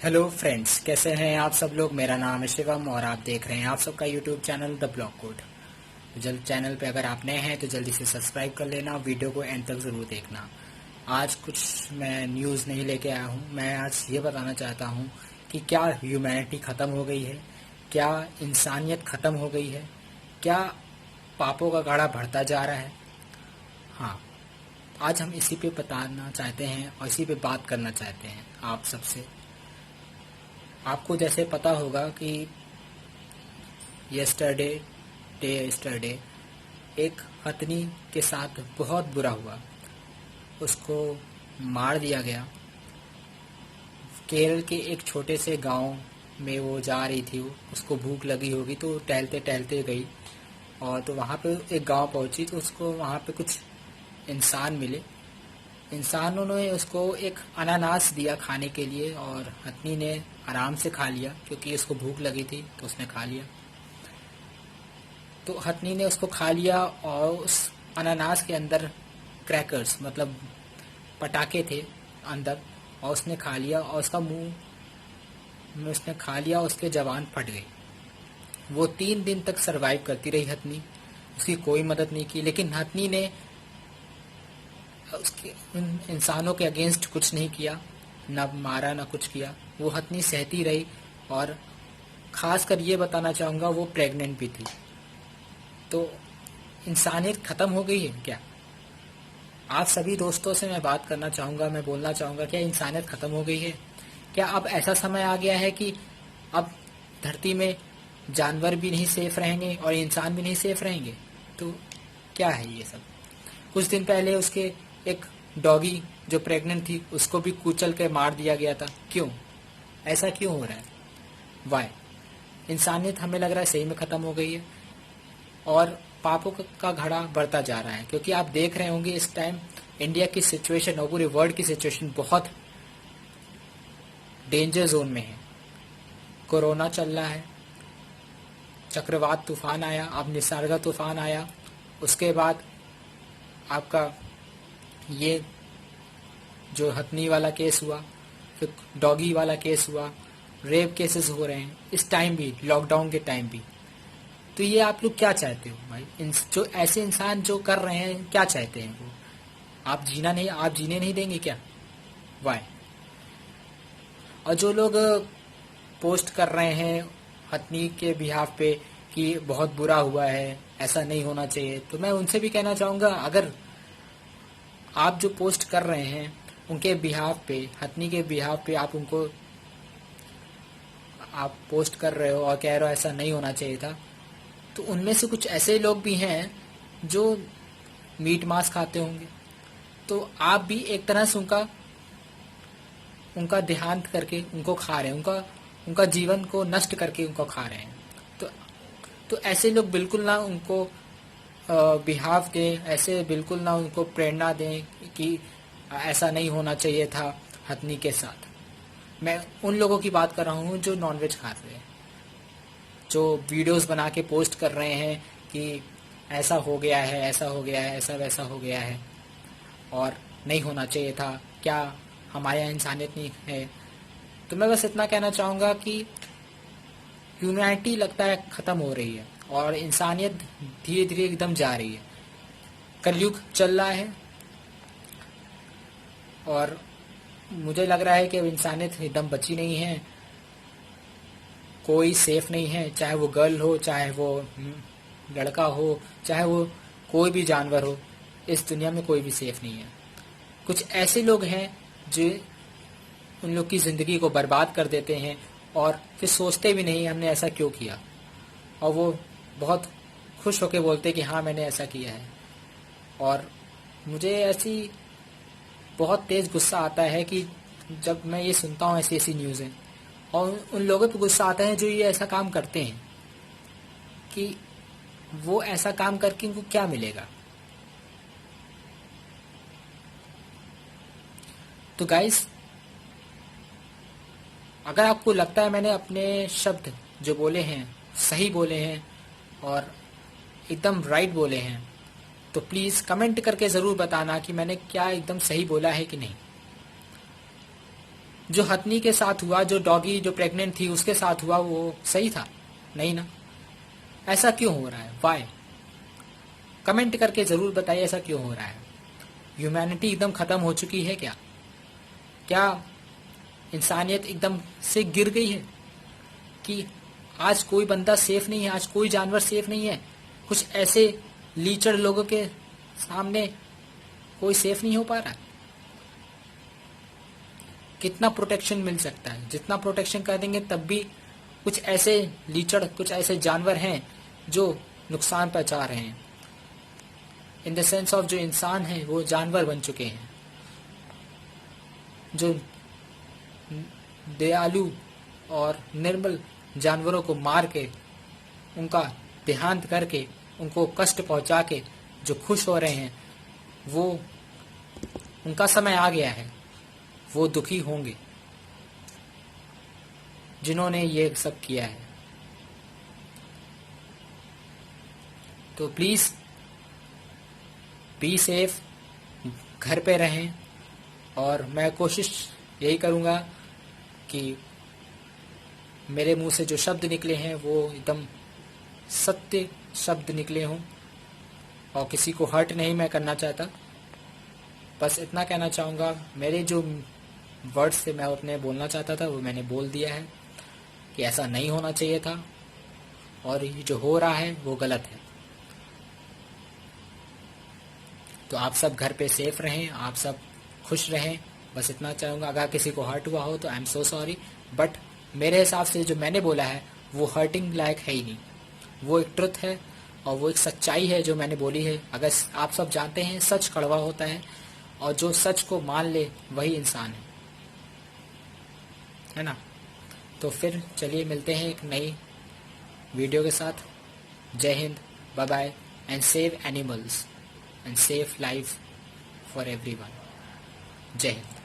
Hello friends, कैसे हैं आप सब लोग। मेरा नाम है शिवम और आप देख रहे हैं आप सबका YouTube channel the block code. जल्द चैनल पे अगर आप नए हैं तो जल्दी से सब्सक्राइब कर लेना, वीडियो को एंड तक ज़रूर देखना। आज कुछ मैं न्यूज़ नहीं लेके आया हूँ। मैं आज ये बताना चाहता हूँ कि क्या ह्यूमैनिटी ख़त्म हो गई है, क्या इंसानियत ख़त्म हो गई है, क्या पापों का गाड़ा बढ़ता जा रहा है। हाँ, आज हम इसी पे बताना चाहते हैं और इसी पे बात करना चाहते हैं आप सबसे। आपको जैसे पता होगा कि यस्टरडे एक हथनी के साथ बहुत बुरा हुआ, उसको मार दिया गया। केरल के एक छोटे से गांव में वो जा रही थी, उसको भूख लगी होगी तो टहलते टहलते गई और तो वहाँ पे एक गांव पहुँची तो उसको वहाँ पे कुछ इंसान मिले। इंसानों ने उसको एक अनानास दिया खाने के लिए और हथनी ने आराम से खा लिया क्योंकि उसको भूख लगी थी तो उसने खा लिया। तो हथनी ने उसको खा लिया और उस अनानास के अंदर क्रैकर्स मतलब पटाखे थे अंदर, और उसने खा लिया और उसका मुंह में उसने खा लिया, उसके जबान फट गई। वो 3 दिन तक सरवाइव करती रही हथनी, उसकी कोई मदद नहीं की। लेकिन हथनी ने उसके उन इंसानों के अगेंस्ट कुछ नहीं किया, ना मारा ना कुछ किया। वो हथनी सहती रही और खास कर ये बताना चाहूँगा वो प्रेग्नेंट भी थी। तो इंसानियत ख़त्म हो गई है क्या? आप सभी दोस्तों से मैं बात करना चाहूँगा, मैं बोलना चाहूँगा, क्या इंसानियत ख़त्म हो गई है? क्या अब ऐसा समय आ गया है कि अब धरती में जानवर भी नहीं सेफ रहेंगे और इंसान भी नहीं सेफ रहेंगे? तो क्या है ये सब? कुछ दिन पहले उसके एक डॉगी जो प्रेग्नेंट थी उसको भी कुचल के मार दिया गया था। क्यों? ऐसा क्यों हो रहा है? वाई? इंसानियत हमें लग रहा है सही में ख़त्म हो गई है और पापों का घड़ा बढ़ता जा रहा है। क्योंकि आप देख रहे होंगे इस टाइम इंडिया की सिचुएशन और पूरे वर्ल्ड की सिचुएशन बहुत डेंजर जोन में है। कोरोना चल रहा है, चक्रवात तूफान आया, अब निसर्ग तूफान आया, उसके बाद आपका ये जो हथनी वाला केस हुआ, फिर डॉगी वाला केस हुआ, रेप केसेस हो रहे हैं इस टाइम भी, लॉकडाउन के टाइम भी। तो ये आप लोग क्या चाहते हो भाई? जो ऐसे इंसान जो कर रहे हैं क्या चाहते हैं वो? आप जीने नहीं देंगे क्या? वाई? और जो लोग पोस्ट कर रहे हैं हथनी के बिहाफ पे कि बहुत बुरा हुआ है, ऐसा नहीं होना चाहिए, तो मैं उनसे भी कहना चाहूँगा, अगर आप जो पोस्ट कर रहे हैं उनके बिहाफ पे, हथनी के बिहाफ पे आप पोस्ट कर रहे हो और कह रहे हो ऐसा नहीं होना चाहिए था, तो उनमें से कुछ ऐसे लोग भी हैं जो मीट मांस खाते होंगे। तो आप भी एक तरह से उनका देहांत करके उनको खा रहे हैं, उनका जीवन को नष्ट करके उनको खा रहे हैं। तो ऐसे लोग बिल्कुल ना उनको बिहाव दें, ऐसे बिल्कुल ना उनको प्रेरणा दें कि ऐसा नहीं होना चाहिए था हथनी के साथ। मैं उन लोगों की बात कर रहा हूँ जो नॉनवेज खा रहे हैं, जो वीडियोस बना के पोस्ट कर रहे हैं कि ऐसा हो गया है, ऐसा हो गया है, ऐसा वैसा हो गया है और नहीं होना चाहिए था, क्या हमारे यहाँ इंसानियत नहीं है? तो मैं बस इतना कहना चाहूँगा कि ह्यूमैनिटी लगता है ख़त्म हो रही है और इंसानियत धीरे धीरे एकदम जा रही है। कलयुग चल रहा है और मुझे लग रहा है कि अब इंसानियत एकदम बची नहीं है, कोई सेफ नहीं है, चाहे वो गर्ल हो, चाहे वो लड़का हो, चाहे वो कोई भी जानवर हो। इस दुनिया में कोई भी सेफ नहीं है। कुछ ऐसे लोग हैं जो उन लोग की ज़िंदगी को बर्बाद कर देते हैं और फिर सोचते भी नहीं हमने ऐसा क्यों किया, और वो बहुत खुश होकर बोलते कि हाँ मैंने ऐसा किया है। और मुझे ऐसी बहुत तेज़ गुस्सा आता है कि जब मैं ये सुनता हूँ ऐसी ऐसी न्यूज़ें, और उन लोगों पे गुस्सा आता है जो ये ऐसा काम करते हैं कि वो ऐसा काम करके उनको क्या मिलेगा। तो गाइस, अगर आपको लगता है मैंने अपने शब्द जो बोले हैं सही बोले हैं और एकदम राइट बोले हैं, तो प्लीज़ कमेंट करके ज़रूर बताना कि मैंने क्या एकदम सही बोला है कि नहीं। जो हथनी के साथ हुआ, जो डॉगी जो प्रेग्नेंट थी उसके साथ हुआ, वो सही था? नहीं ना। ऐसा क्यों हो रहा है? वाई? कमेंट करके जरूर बताइए ऐसा क्यों हो रहा है। ह्यूमैनिटी एकदम खत्म हो चुकी है क्या? क्या इंसानियत एकदम से गिर गई है कि आज कोई बंदा सेफ नहीं है, आज कोई जानवर सेफ नहीं है? कुछ ऐसे लीचड़ लोगों के सामने कोई सेफ नहीं हो पा रहा है? कितना प्रोटेक्शन मिल सकता है? जितना प्रोटेक्शन कर देंगे तब भी कुछ ऐसे लीचड़, कुछ ऐसे जानवर हैं जो नुकसान पहुंचा रहे हैं। इन द सेंस ऑफ जो इंसान है वो जानवर बन चुके हैं, जो दयालु और निर्मल जानवरों को मार के, उनका देहांत करके, उनको कष्ट पहुंचा के जो खुश हो रहे हैं, वो उनका समय आ गया है। वो दुखी होंगे जिन्होंने ये सब किया है। तो प्लीज बी सेफ, घर पे रहें। और मैं कोशिश यही करूँगा कि मेरे मुंह से जो शब्द निकले हैं वो एकदम सत्य शब्द निकले हों, और किसी को हर्ट नहीं मैं करना चाहता। बस इतना कहना चाहूँगा, मेरे जो वर्ड्स से मैं अपने बोलना चाहता था वो मैंने बोल दिया है कि ऐसा नहीं होना चाहिए था, और ये जो हो रहा है वो गलत है। तो आप सब घर पे सेफ रहें, आप सब खुश रहें, बस इतना चाहूँगा। अगर किसी को हर्ट हुआ हो तो I am so sorry, but मेरे हिसाब से जो मैंने बोला है वो हर्टिंग लायक है ही नहीं। वो एक ट्रुथ है और वो एक सच्चाई है जो मैंने बोली है। अगर आप सब जानते हैं सच कड़वा होता है, और जो सच को मान ले वही इंसान है ना। तो फिर चलिए मिलते हैं एक नई वीडियो के साथ। जय हिंद, bye bye, and save animals and save life for everyone. जय हिंद।